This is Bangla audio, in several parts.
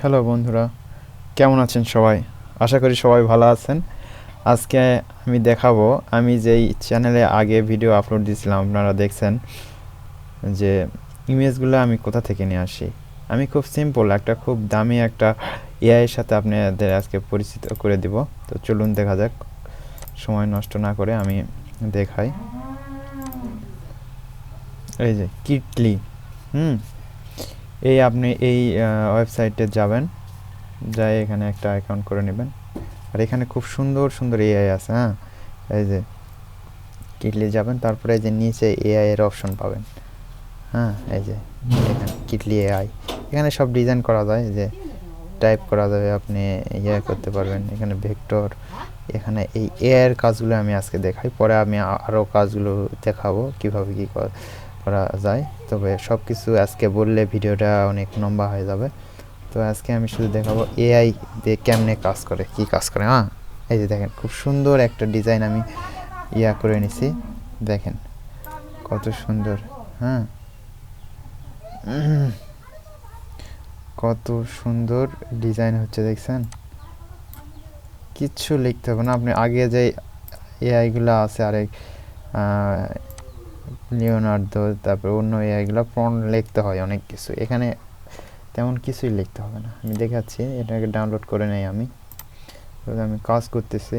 হ্যালো বন্ধুরা, কেমন আছেন সবাই? আশা করি সবাই ভালো আছেন। আজকে আমি দেখাবো, আমি যেই চ্যানেলে আগে ভিডিও আপলোড দিয়েছিলাম আপনারা দেখছেন যে ইমেজগুলো আমি কোথা থেকে নিয়ে আসি। আমি খুব সিম্পল একটা খুব দামি একটা এআই এর সাথে আপনাদের আজকে পরিচিত করে দিব। তো চলুন দেখা যাক, সময় নষ্ট না করে আমি দেখাই। এই যে কিটলি, আপনি এই ওয়েবসাইটে যাবেন, যাই এখানে একটা অ্যাকাউন্ট করে নেবেন। আর এখানে খুব সুন্দর সুন্দর এআই আছে। এই যে কিটলি যাবেন, তারপরে এই যে নিচে এআই এর অপশন পাবেন। এই যে এখানে কিটলি এআই, এখানে সব ডিজাইন করা যায়, যে টাইপ করা যাবে, আপনি করতে পারবেন। এখানে ভেক্টর, এখানে এই এআই এর কাজগুলো আমি আজকে দেখাই, পরে আমি আরও কাজগুলো দেখাবো কীভাবে কী করা যায়। তবে সব কিছু আজকে বললে ভিডিওটা অনেক লম্বা হয়ে যাবে। তো আজকে আমি শুধু দেখাবো এআই দিয়ে কেমনে কাজ করে, কি কাজ করে। এই যে দেখেন, খুব সুন্দর একটা ডিজাইন আমি করে নিছি। দেখেন কত সুন্দর, কত সুন্দর ডিজাইন হচ্ছে, দেখছেন? কিচ্ছু লিখতে হবে না, আপনি আগে যে এআইগুলো আছে আরেক লিওনার্দো, তারপর অন্য এআইগুলো প্রম্পট লিখতে হয় অনেক কিছু, এখানে তেমন কিছুই লিখতে হবে না। আমি দেখাচ্ছি, এটাকে ডাউনলোড করে নেই আমি কাজ করতেছি।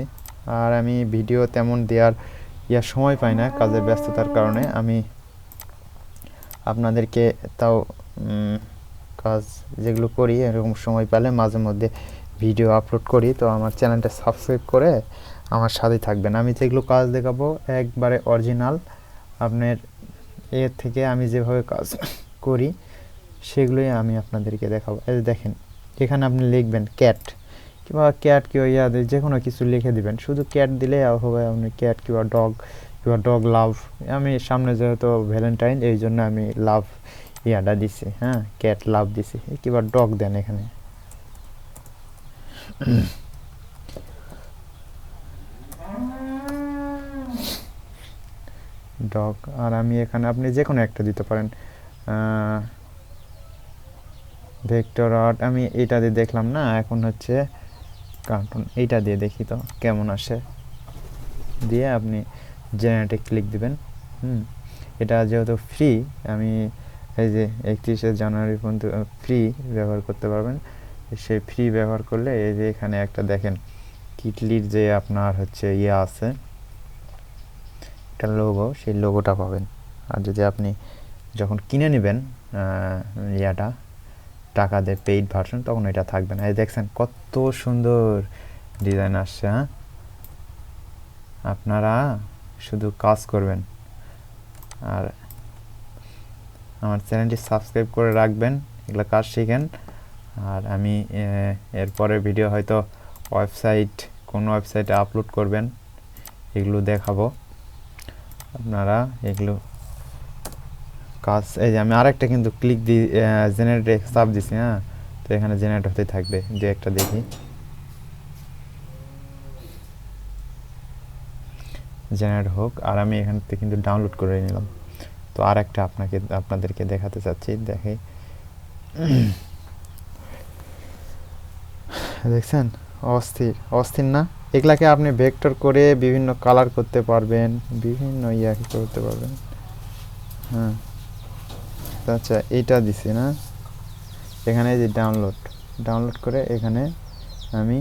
আর আমি ভিডিও তেমন দেওয়ার সময় পাই না কাজের ব্যস্ততার কারণে। আমি আপনাদেরকে তাও কাজ যেগুলো করি এরকম সময় পেলে মাঝে মধ্যে ভিডিও আপলোড করি। তো আমার চ্যানেলটা সাবস্ক্রাইব করে আমার সাথে থাকবেন। আমি যেগুলো কাজ দেখাবো একবারে অরিজিনাল, আপনার এর থেকে আমি যেভাবে কাজ করি সেগুলোই আমি আপনাদেরকে দেখাবো। এই দেখেন, এখানে আপনি লিখবেন ক্যাট কিংবা কিংবা যে কোনো কিছু লিখে দিবেন, শুধু ক্যাট দিলে হবে। আপনি ক্যাট কিংবা ডগ লাভ, আমি সামনে যেহেতু ভ্যালেন্টাইন এই জন্য আমি লাভ দিছি, ক্যাট লাভ দিছি। কিংবা ডগ দেন এখানে, ডগ। আর আমি এখানে আপনি যে কোনো একটা দিতে পারেন, ভেক্টর আর্ট। আমি এটা দিয়ে দেখলাম না, এখন হচ্ছে কার্টুন, এইটা দিয়ে দেখি তো কেমন আসে। দিয়ে আপনি জেনারেটে ক্লিক দিবেন। এটা যেহেতু ফ্রি, আমি এই যে 31শে জানুয়ারি পর্যন্ত ফ্রি ব্যবহার করতে পারবেন। সেই ফ্রি ব্যবহার করলে এই যে এখানে একটা দেখেন কিটলির যে আপনার হচ্ছে আছে একটা লোগো, সেই লোগোটা পাবেন। আর যদি আপনি যখন কিনে নেবেন টাকা দিয়ে পেইড ভার্সন, তখন এটা থাকবে না। এই দেখছেন কত সুন্দর ডিজাইন আসছে। আপনারা শুধু কাজ করবেন আর আমার চ্যানেলটি সাবস্ক্রাইব করে রাখবেন, এগুলো কাজ শিখেন। আর আমি এরপরে ভিডিও হয়তো কোন ওয়েবসাইটে আপলোড করবেন এগুলো দেখাবো। আপনারা এগুলো কাজ, এই যে আমি আরেকটা কিন্তু ক্লিক দিই, জেনারেটে চাপ দিছি। তো এখানে জেনারেট হতে থাকবে, যে একটা দেখি জেনারেট হোক। আর আমি এখান থেকে কিন্তু ডাউনলোড করে নিলাম। তো আর একটা আপনাদেরকে দেখাতে চাচ্ছি, দেখে দেখছেন অস্থির না? এগুলাকে আপনি ভেক্টর করে বিভিন্ন কালার করতে পারবেন, বিভিন্ন করতে পারবেন। আচ্ছা, এইটা দিছি না, এখানে যে ডাউনলোড করে এখানে আমি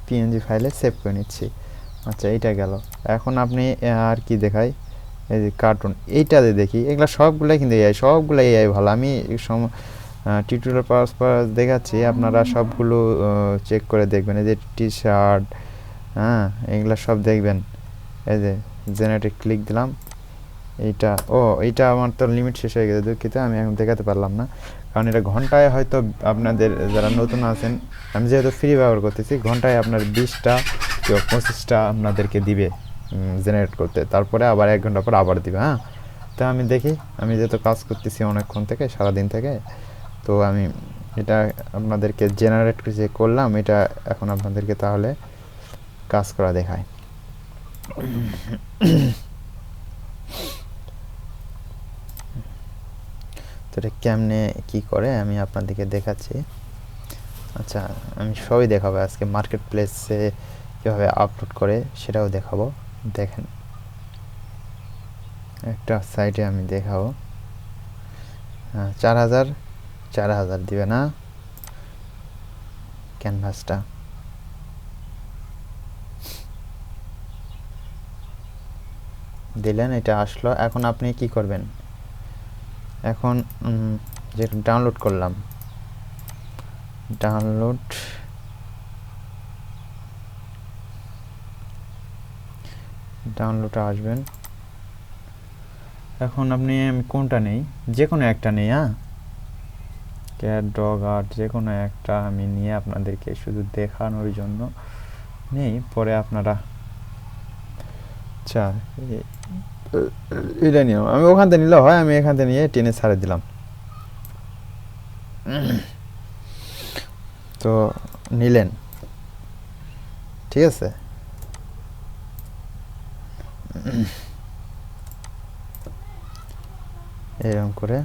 পিএনজি ফাইলে সেভ করে নিচ্ছি। আচ্ছা, এইটা গেল। এখন আপনি আর কি দেখাই, এই যে কার্টুন, এইটাতে দেখি। এগুলো সবগুলাই কিন্তু সবগুলাই ভালো। আমি টিউটোরিয়াল পারপাস দেখাচ্ছি, আপনারা সবগুলো চেক করে দেখবেন। এই যে টি শার্ট, এগুলো সব দেখবেন। এই যে জেনারেটে ক্লিক দিলাম। এইটা আমার তো লিমিট শেষ হয়ে গেছে, দুঃখিত, আমি এখন দেখাতে পারলাম না, কারণ এটা ঘন্টায় হয়তো আপনাদের যারা নতুন আছেন, আমি যেহেতু ফ্রি ব্যবহার করতেছি, ঘন্টায় আপনার 20টা কিংবা 25টা আপনাদেরকে দিবে জেনারেট করতে, তারপরে আবার 1 ঘন্টা পর আবার দিবে। তো আমি দেখি, আমি যেহেতু কাজ করতেছি অনেকক্ষণ থেকে, সারাদিন থেকে, তো আমি এটা আপনাদেরকে জেনারেট যে করলাম, এটা এখন আপনাদেরকে তাহলে কাজ করা দেখায়। তো এটা কেমনে কি করে আমি আপনাদেরকে দেখাচ্ছি। আচ্ছা, আমি সবই দেখাবো আজকে। মার্কেট প্লেসে কীভাবে আপলোড করে সেটাও দেখাবো। দেখেন, একটা সাইটে আমি দেখাবো। 4000 4000 দিবে না ক্যানভাসটা। দিলেন, এটা আসলো। এখন আপনি কি করবেন? এখন যে ডাউনলোড করলাম, ডাউনলোডে আসবেন। এখন আপনি, আমি কোনটা নেই, যে কোনো একটা নেই। ক্যাট, ডগ, আর্ট, যে কোনো একটা আমি নিয়ে আপনাদেরকে শুধু দেখানোর জন্য নেই, পরে আপনারা। আচ্ছা, এটা নিয়ে আমি ওখান থেকে নিলে হয়, আমি এখান থেকে নিয়ে টেনে ছাড়ে দিলাম। তো নিলেন, ঠিক আছে। এরকম করে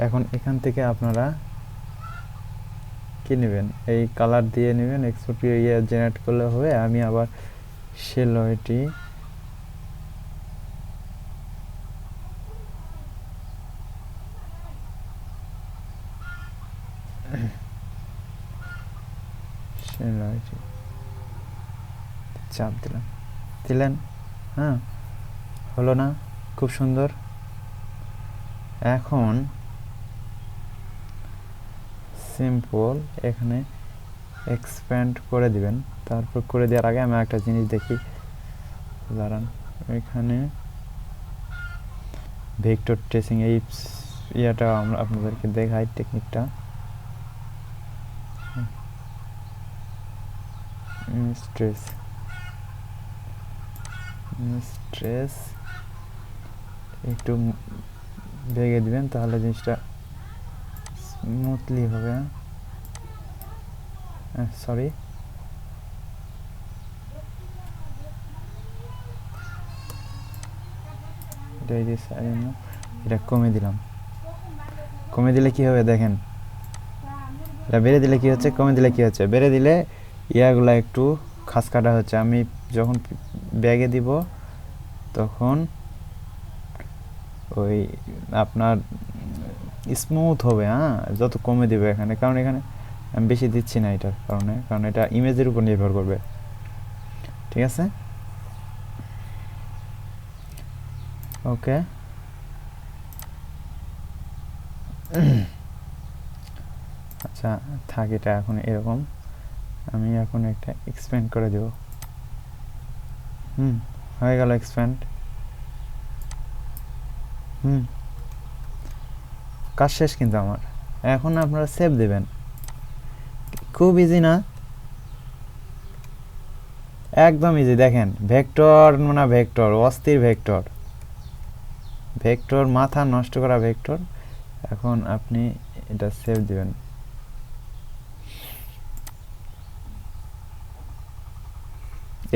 এখন এখান থেকে আপনারা কি নেবেন, এই কালার দিয়ে নেবেন। এক্সপোর্ট জেনারেট করলে হবে। আমি আবার সেলটি চাপ দিলেন। হলো না? খুব সুন্দর। এখন সিম্পল এখানে এক্সপ্যান্ড করে দিবেন। তারপর করে দেওয়ার আগে আমি একটা জিনিস দেখি, দাঁড়ান। এখানে ভেক্টর ট্রেসিং, এই ইয়েটা আমরা আপনাদেরকে দেখাই, টেকনিকটা। স্ট্রেস একটু ভেঙে দিবেন, তাহলে জিনিসটা স্মুথলি হবে। সরি, এটা কমে দিলাম। কমে দিলে কি হবে দেখেন, এটা বেড়ে দিলে কি হচ্ছে, কমে দিলে কি হচ্ছে। বেড়ে দিলে ইয়াগুলা একটু খাস কাটা হচ্ছে। আমি যখন ব্যাগে দিব তখন ওই আপনার স্মুথ হবে। যত কমে দিবে এখানে, কারণ এখানে আমি বেশি দিচ্ছি না এটার কারণে, কারণ এটা ইমেজের উপর নির্ভর করবে। ঠিক আছে, ওকে। আচ্ছা, থাক এটা এখন এরকম। আমি এখন একটা এক্সপ্যান্ড করে দেব। হয়ে গেল এক্সপ্যান্ড। কাজ শেষ কিন্তু আমার। এখন আপনারা সেভ দেবেন। খুব ইজি না? একদম ইজি। দেখেন, ভেক্টর না, ভেক্টর অস্থির, ভেক্টর মাথা নষ্ট করা ভেক্টর। এখন আপনি এটা সেভ দিবেন।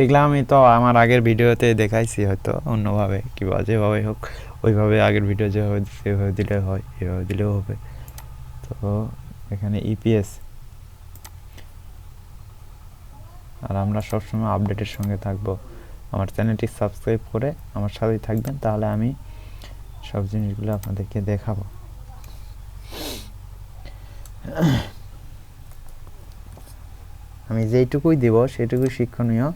এগুলা আমি তো আমার আগের ভিডিওতে দেখাইছি, হয়তো অন্যভাবে কিংবা যেভাবে হোক ওইভাবে, আগের ভিডিও যেভাবে সেভাবে দিলে হয়, এভাবে দিলেও হবে। তো এখানে ইপিএস, আর আমরা সবসময় আপডেটের সঙ্গে থাকবো। আমার চ্যানেলটি সাবস্ক্রাইব করে আমার সাথেই থাকবেন, তাহলে আমি সব জিনিসগুলো আপনাদেরকে দেখাবো। আমি যেইটুকুই দিব সেটুকুই শিক্ষণীয়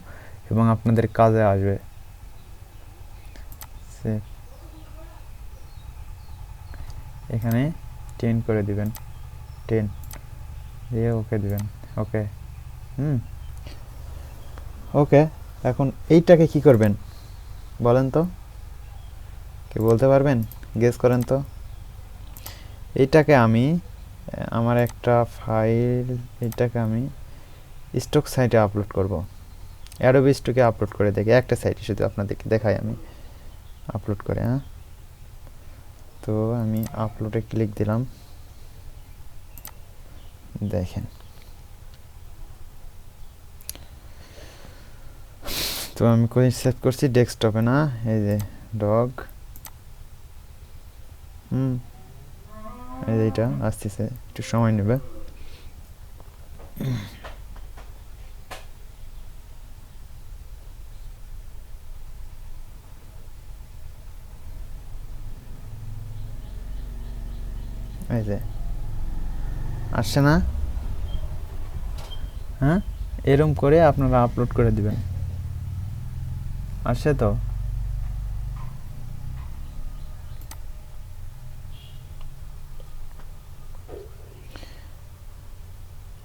এবং আপনাদের কাজে আসবে। এখানে 10 করে দিবেন, 10 দিয়ে ওকে দিবেন। ওকে, ওকে। এখন এইটাকে কি করবেন বলেন তো, কি বলতে পারবেন? গেস করেন তো। এইটাকে আমি আমার একটা ফাইল, এটাকে আমি স্টক সাইটে আপলোড করব। অ্যাডোবি স্টকে আপলোড করে দেখি, একটা সাইটে শুধু আপনাদেরকে দেখাই আমি আপলোড করে। তো আমি আপলোডে ক্লিক দিলাম। দেখেন, তো আমি সেভ করছি ডেস্কটপে না, এই যে ডগ। এইটা আসতেছে, একটু সময় নেবে। এই যে আসছে না? হ্যাঁ, এরম করে আপনারা আপলোড করে দিবেন। আসছে তো?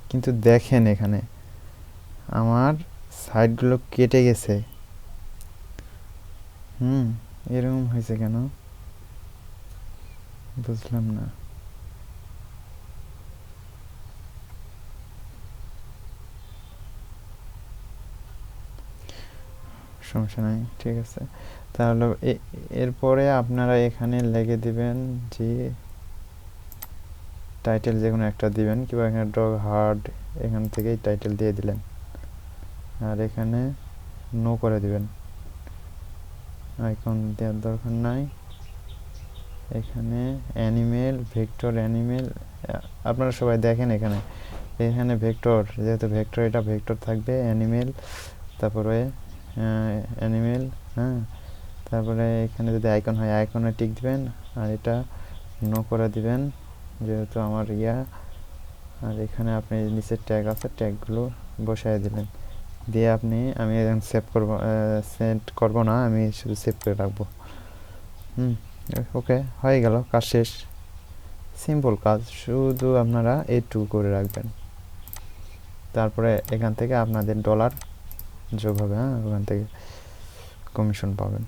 কিন্তু দেখেন এখানে আমার সাইডগুলো কেটে গেছে। এরকম হয়েছে কেন বুঝলাম না। সমস্যা নাই, ঠিক আছে। তাহলে এরপরে আপনারা এখানে লিখে দিবেন যে টাইটেল যে কোনো একটা দিবেন, কিংবা এখানে ডগ হার্ড এখান থেকেই টাইটেল দিয়ে দিলেন, আর এখানে নো করে দিবেন, আইকন দেওয়ার দরকার নাই। এখানে অ্যানিমেল, ভেক্টর অ্যানিমেল, আপনারা সবাই দেখেন এখানে এখানে ভেক্টর, যেহেতু ভেক্টর, এটা ভেক্টর থাকবে অ্যানিমেল, তারপরে অ্যানিমেল, হ্যাঁ। তারপরে এখানে যদি আইকন হয় আইকনে টিক দিবেন, আর এটা নো করে দিবেন যেহেতু আমার আর এখানে আপনি নিচে ট্যাগ আছে, ট্যাগগুলো বসায় দিলেন, দিয়ে আমি এখন সেভ করব, সেন্ড করব না, আমি শুধু সেভ করে রাখবো। ওকে, হয়ে গেল, কাজ শেষ। সিম্পল কাজ, শুধু আপনারা টু করে রাখবেন, তারপরে এখান থেকে আপনাদের ডলার যোগ হবে, হ্যাঁ, ওখান থেকে কমিশন পাবেন।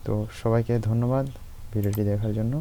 তো সবাইকে ধন্যবাদ ভিডিওটি দেখার জন্য।